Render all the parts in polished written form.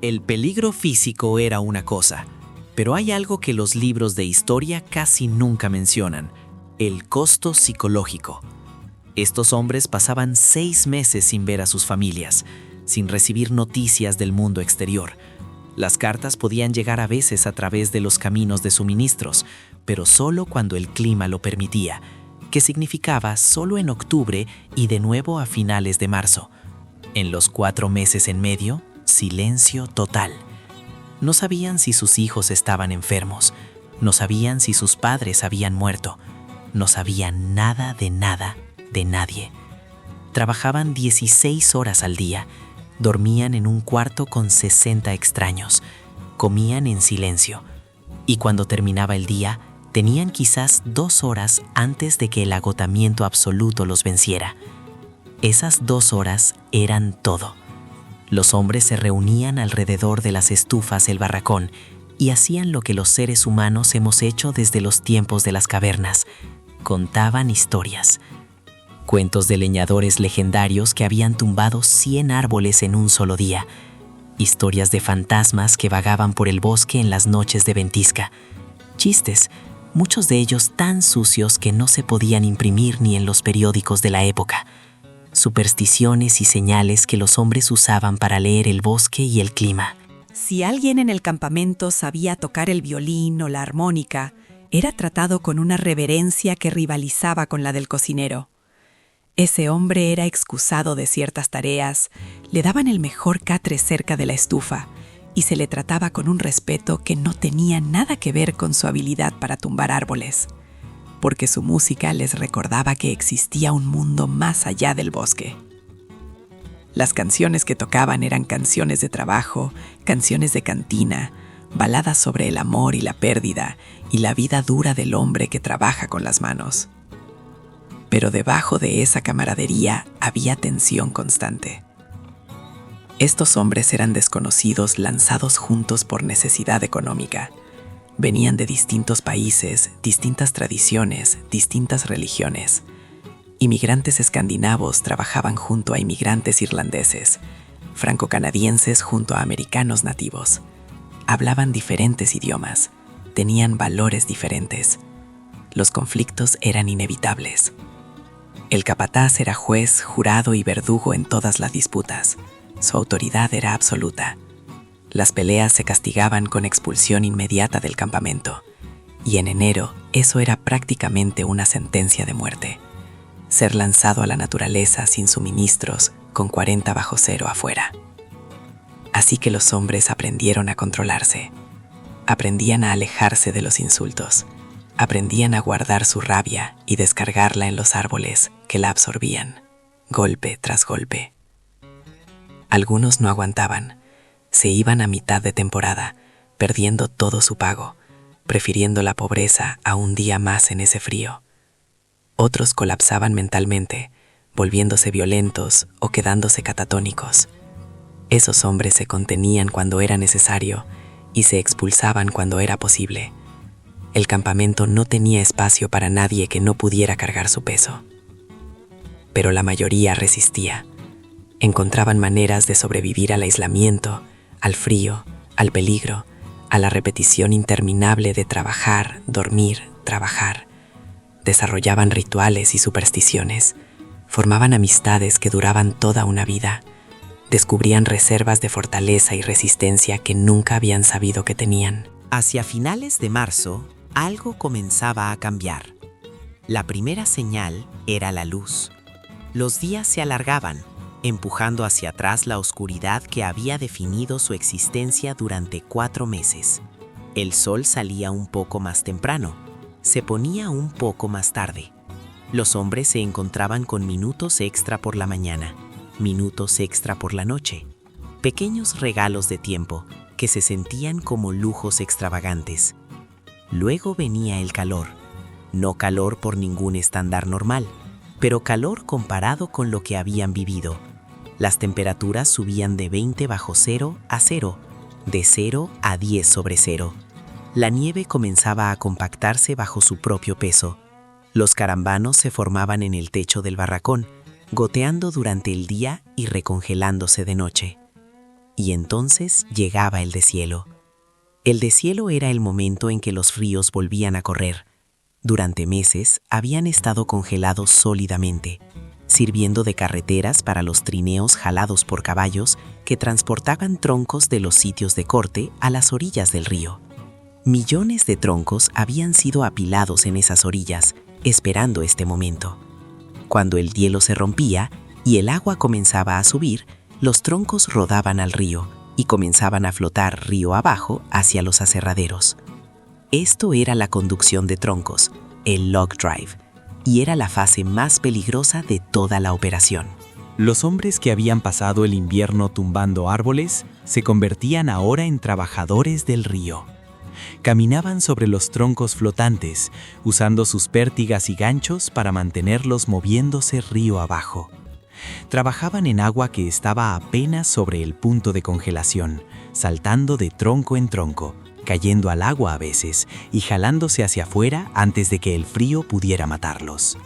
El peligro físico era una cosa, pero hay algo que los libros de historia casi nunca mencionan: el costo psicológico. Estos hombres pasaban 6 meses sin ver a sus familias, sin recibir noticias del mundo exterior. Las cartas podían llegar a veces a través de los caminos de suministros, pero solo cuando el clima lo permitía, que significaba solo en octubre y de nuevo a finales de marzo. En los 4 meses en medio, silencio total. No sabían si sus hijos estaban enfermos, no sabían si sus padres habían muerto, no sabían nada de nadie. Trabajaban 16 horas al día, dormían en un cuarto con 60 extraños, comían en silencio, y cuando terminaba el día, tenían quizás 2 horas antes de que el agotamiento absoluto los venciera. Esas 2 horas eran todo. Los hombres se reunían alrededor de las estufas del barracón y hacían lo que los seres humanos hemos hecho desde los tiempos de las cavernas: contaban historias. Cuentos de leñadores legendarios que habían tumbado 100 árboles en un solo día. Historias de fantasmas que vagaban por el bosque en las noches de ventisca. Chistes, muchos de ellos tan sucios que no se podían imprimir ni en los periódicos de la época. Supersticiones y señales que los hombres usaban para leer el bosque y el clima. Si alguien en el campamento sabía tocar el violín o la armónica, era tratado con una reverencia que rivalizaba con la del cocinero. Ese hombre era excusado de ciertas tareas, le daban el mejor catre cerca de la estufa y se le trataba con un respeto que no tenía nada que ver con su habilidad para tumbar árboles, porque su música les recordaba que existía un mundo más allá del bosque. Las canciones que tocaban eran canciones de trabajo, canciones de cantina, baladas sobre el amor y la pérdida y la vida dura del hombre que trabaja con las manos. Pero debajo de esa camaradería había tensión constante. Estos hombres eran desconocidos lanzados juntos por necesidad económica. Venían de distintos países, distintas tradiciones, distintas religiones. Inmigrantes escandinavos trabajaban junto a inmigrantes irlandeses, franco-canadienses junto a americanos nativos. Hablaban diferentes idiomas, tenían valores diferentes. Los conflictos eran inevitables. El capataz era juez, jurado y verdugo en todas las disputas. Su autoridad era absoluta. Las peleas se castigaban con expulsión inmediata del campamento, y en enero eso era prácticamente una sentencia de muerte: ser lanzado a la naturaleza sin suministros, con 40 bajo cero afuera. Así que los hombres aprendieron a controlarse, aprendían a alejarse de los insultos, aprendían a guardar su rabia y descargarla en los árboles que la absorbían, golpe tras golpe. Algunos no aguantaban, se iban a mitad de temporada, perdiendo todo su pago, prefiriendo la pobreza a un día más en ese frío. Otros colapsaban mentalmente, volviéndose violentos o quedándose catatónicos. Esos hombres se contenían cuando era necesario y se expulsaban cuando era posible. El campamento no tenía espacio para nadie que no pudiera cargar su peso. Pero la mayoría resistía. Encontraban maneras de sobrevivir al aislamiento, al frío, al peligro, a la repetición interminable de trabajar, dormir, trabajar. Desarrollaban rituales y supersticiones, formaban amistades que duraban toda una vida, descubrían reservas de fortaleza y resistencia que nunca habían sabido que tenían. Hacia finales de marzo, algo comenzaba a cambiar. La primera señal era la luz. Los días se alargaban, empujando hacia atrás la oscuridad que había definido su existencia durante 4 meses. El sol salía un poco más temprano, se ponía un poco más tarde. Los hombres se encontraban con minutos extra por la mañana, minutos extra por la noche, pequeños regalos de tiempo que se sentían como lujos extravagantes. Luego venía el calor, no calor por ningún estándar normal, pero calor comparado con lo que habían vivido. Las temperaturas subían de 20 bajo cero a 0, de 0 a 10 sobre 0. La nieve comenzaba a compactarse bajo su propio peso. Los carambanos se formaban en el techo del barracón, goteando durante el día y recongelándose de noche. Y entonces llegaba el deshielo. El deshielo era el momento en que los ríos volvían a correr. Durante meses habían estado congelados sólidamente, sirviendo de carreteras para los trineos jalados por caballos que transportaban troncos de los sitios de corte a las orillas del río. Millones de troncos habían sido apilados en esas orillas, esperando este momento. Cuando el hielo se rompía y el agua comenzaba a subir, los troncos rodaban al río y comenzaban a flotar río abajo hacia los aserraderos. Esto era la conducción de troncos, el log drive, y era la fase más peligrosa de toda la operación. Los hombres que habían pasado el invierno tumbando árboles se convertían ahora en trabajadores del río. Caminaban sobre los troncos flotantes, usando sus pértigas y ganchos para mantenerlos moviéndose río abajo. Trabajaban en agua que estaba apenas sobre el punto de congelación, saltando de tronco en tronco, cayendo al agua a veces y jalándose hacia afuera antes de que el frío pudiera matarlos.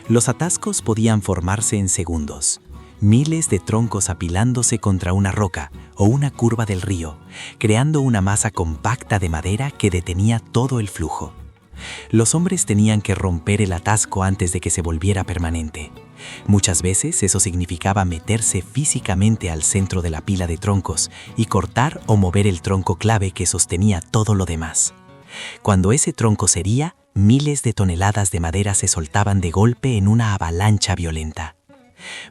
Los atascos podían formarse en segundos. Miles de troncos apilándose contra una roca o una curva del río, creando una masa compacta de madera que detenía todo el flujo. Los hombres tenían que romper el atasco antes de que se volviera permanente. Muchas veces eso significaba meterse físicamente al centro de la pila de troncos y cortar o mover el tronco clave que sostenía todo lo demás. Cuando ese tronco se hería, miles de toneladas de madera se soltaban de golpe en una avalancha violenta.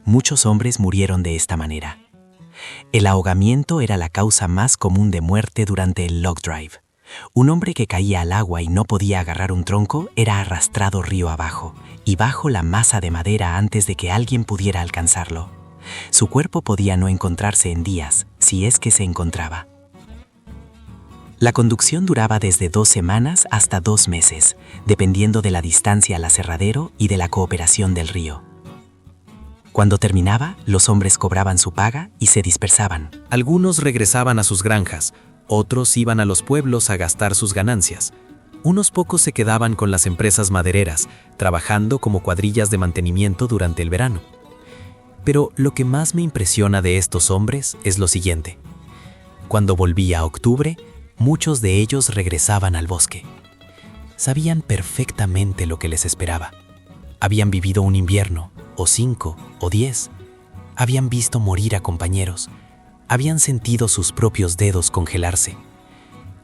Muchos hombres murieron de esta manera. El ahogamiento era la causa más común de muerte durante el log drive. Un hombre que caía al agua y no podía agarrar un tronco era arrastrado río abajo y bajo la masa de madera antes de que alguien pudiera alcanzarlo. Su cuerpo podía no encontrarse en días, si es que se encontraba. La conducción duraba desde 2 semanas hasta 2 meses, dependiendo de la distancia al aserradero y de la cooperación del río. Cuando terminaba, los hombres cobraban su paga y se dispersaban. Algunos regresaban a sus granjas, otros iban a los pueblos a gastar sus ganancias. Unos pocos se quedaban con las empresas madereras, trabajando como cuadrillas de mantenimiento durante el verano. Pero lo que más me impresiona de estos hombres es lo siguiente. Cuando volvía a octubre, muchos de ellos regresaban al bosque. Sabían perfectamente lo que les esperaba. Habían vivido un invierno, o 5, o 10. Habían visto morir a compañeros. Habían sentido sus propios dedos congelarse.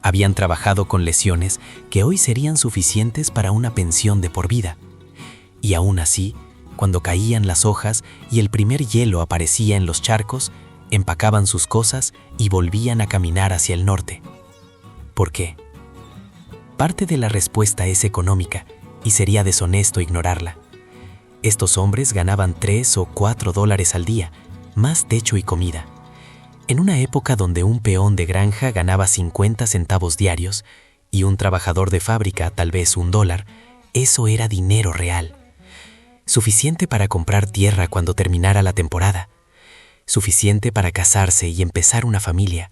Habían trabajado con lesiones que hoy serían suficientes para una pensión de por vida. Y aún así, cuando caían las hojas y el primer hielo aparecía en los charcos, empacaban sus cosas y volvían a caminar hacia el norte. ¿Por qué? Parte de la respuesta es económica y sería deshonesto ignorarla. Estos hombres ganaban $3 o $4 al día, más techo y comida. En una época donde un peón de granja ganaba 50 centavos diarios y un trabajador de fábrica tal vez $1, eso era dinero real. Suficiente para comprar tierra cuando terminara la temporada. Suficiente para casarse y empezar una familia.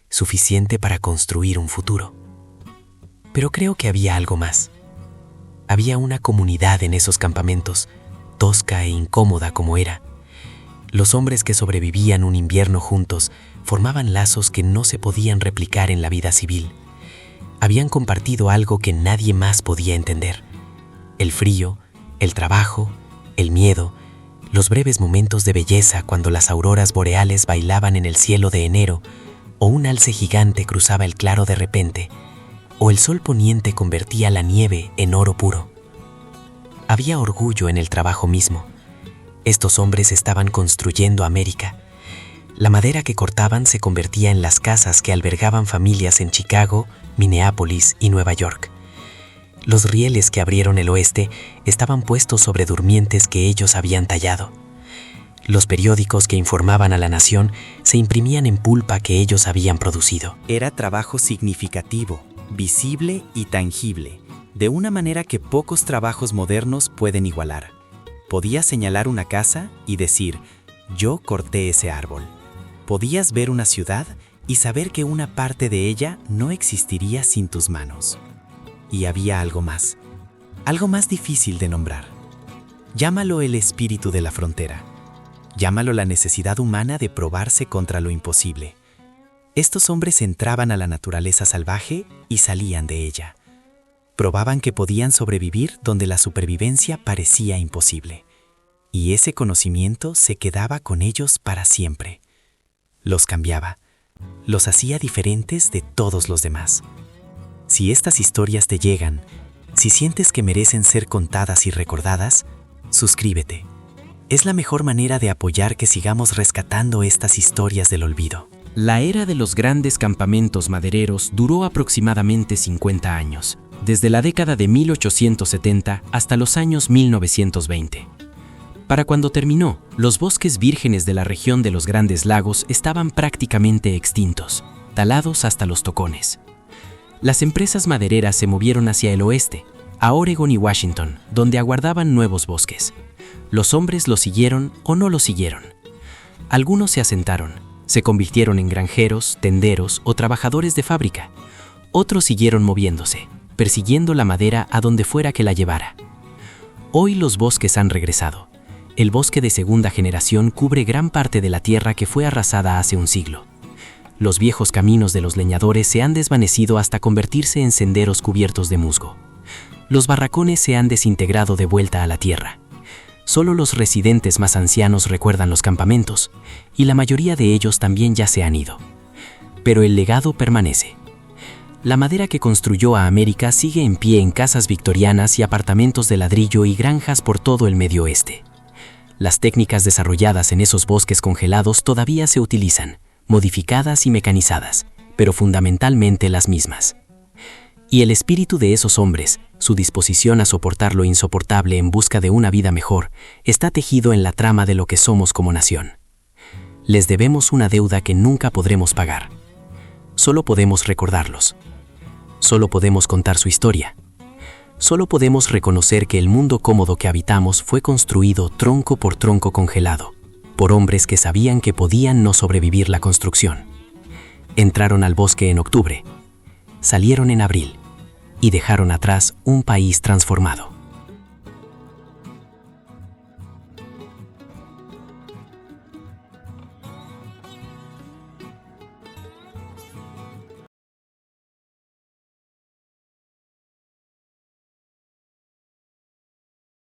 Suficiente para construir un futuro. Pero creo que había algo más. Había una comunidad en esos campamentos, tosca e incómoda como era. Los hombres que sobrevivían un invierno juntos formaban lazos que no se podían replicar en la vida civil. Habían compartido algo que nadie más podía entender. El frío, el trabajo, el miedo, los breves momentos de belleza cuando las auroras boreales bailaban en el cielo de enero, o un alce gigante cruzaba el claro de repente, o el sol poniente convertía la nieve en oro puro. Había orgullo en el trabajo mismo. Estos hombres estaban construyendo América. La madera que cortaban se convertía en las casas que albergaban familias en Chicago, Minneapolis y Nueva York. Los rieles que abrieron el oeste estaban puestos sobre durmientes que ellos habían tallado. Los periódicos que informaban a la nación se imprimían en pulpa que ellos habían producido. Era trabajo significativo, visible y tangible, de una manera que pocos trabajos modernos pueden igualar. Podías señalar una casa y decir, yo corté ese árbol. Podías ver una ciudad y saber que una parte de ella no existiría sin tus manos. Y había algo más difícil de nombrar. Llámalo el espíritu de la frontera. Llámalo la necesidad humana de probarse contra lo imposible. Estos hombres entraban a la naturaleza salvaje y salían de ella. Probaban que podían sobrevivir donde la supervivencia parecía imposible. Y ese conocimiento se quedaba con ellos para siempre. Los cambiaba. Los hacía diferentes de todos los demás. Si estas historias te llegan, si sientes que merecen ser contadas y recordadas, suscríbete. Es la mejor manera de apoyar que sigamos rescatando estas historias del olvido. La era de los grandes campamentos madereros duró aproximadamente 50 años, desde la década de 1870 hasta los años 1920. Para cuando terminó, los bosques vírgenes de la región de los Grandes Lagos estaban prácticamente extintos, talados hasta los tocones. Las empresas madereras se movieron hacia el oeste, a Oregon y Washington, donde aguardaban nuevos bosques. Los hombres los siguieron o no los siguieron. Algunos se asentaron, se convirtieron en granjeros, tenderos o trabajadores de fábrica. Otros siguieron moviéndose, persiguiendo la madera a donde fuera que la llevara. Hoy los bosques han regresado. El bosque de segunda generación cubre gran parte de la tierra que fue arrasada hace un siglo. Los viejos caminos de los leñadores se han desvanecido hasta convertirse en senderos cubiertos de musgo. Los barracones se han desintegrado de vuelta a la tierra. Solo los residentes más ancianos recuerdan los campamentos, y la mayoría de ellos también ya se han ido. Pero el legado permanece. La madera que construyó a América sigue en pie en casas victorianas y apartamentos de ladrillo y granjas por todo el Medio Oeste. Las técnicas desarrolladas en esos bosques congelados todavía se utilizan, modificadas y mecanizadas, pero fundamentalmente las mismas. Y el espíritu de esos hombres, su disposición a soportar lo insoportable en busca de una vida mejor, está tejido en la trama de lo que somos como nación. Les debemos una deuda que nunca podremos pagar. Solo podemos recordarlos. Solo podemos contar su historia. Solo podemos reconocer que el mundo cómodo que habitamos fue construido tronco por tronco congelado, por hombres que sabían que podían no sobrevivir la construcción. Entraron al bosque en octubre, salieron en abril y dejaron atrás un país transformado.